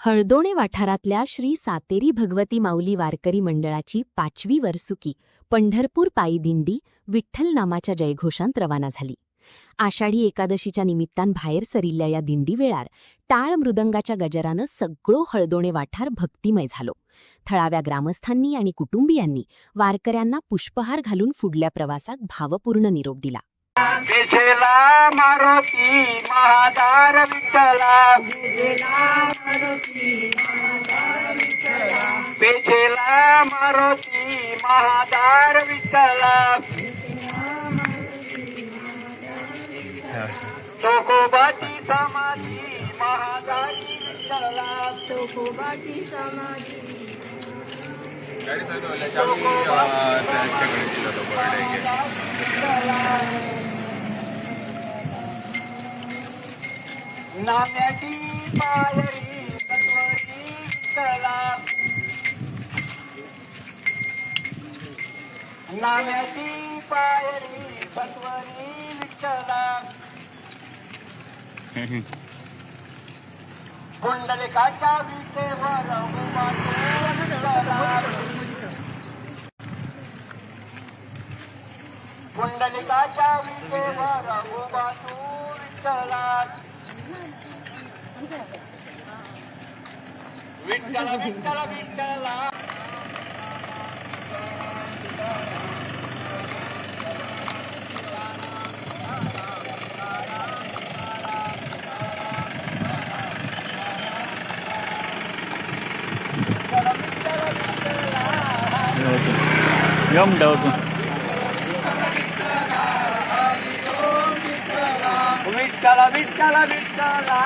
हळदोणे वाठारातल्या श्री सातेरी भगवती माऊली वारकरी मंडळाची 5वी वर्सुकी पंढरपूर पायी दिंडी विठ्ठल नामाच्या जयघोषांत रवाना झाली. आषाढी एकादशीच्या निमित्तान बाहेर सरिल्ल्या या दिंडी वेळार टाळ मृदंगाच्या गजरानं सगळो हळदोणे वाठार भक्तिमय झालो. थळाव्या ग्रामस्थांनी आणि कुटुंबियांनी वारकऱ्यांना पुष्पहार घालून फुडल्या प्रवासाक भावपूर्ण निरोप दिला. विठला मारुती महादार विठला पेशेला मारुती महादार विठला चोखोबाची समाधी महादारी विठला चोखोबाची समाधी नाम्याची पायरी सत्वरी विठला नाम्याची पायरी सत्वरी विठला कुंडलिकाच्या विटेवर उभा तो विठला कुंडलिकाच्या विटेवर उभा तो विठला विठ्ठल विठ्ठल विठ्ठला Yom daw to. Vitthal Vitthal विठ्ठला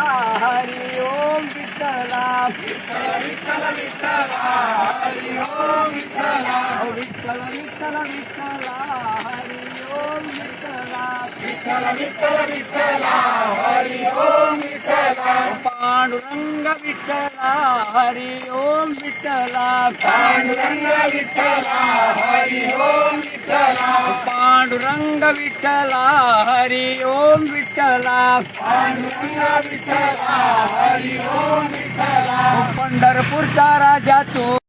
हरि ओम विठ्ठला विठ्ठल विठ्ठल विठ्ठला हरि ओम विठ्ठला विठ्ठल विठ्ठल विठ्ठला हरि ओम विठ्ठला विठ्ठल विठ्ठल विठ्ठला हरि ओम विठ्ठला पांडुरंग विठ्ठला हरि ओम विठ्ठला पांडुरंग विठ्ठला हरि ओम विठ्ठला पांडुरंग विठ्ठला हरि ओम विठ्ठला पांडुरंग विठ्ठला हरि ओम विठ्ठला पंढरपूरचा राजा तू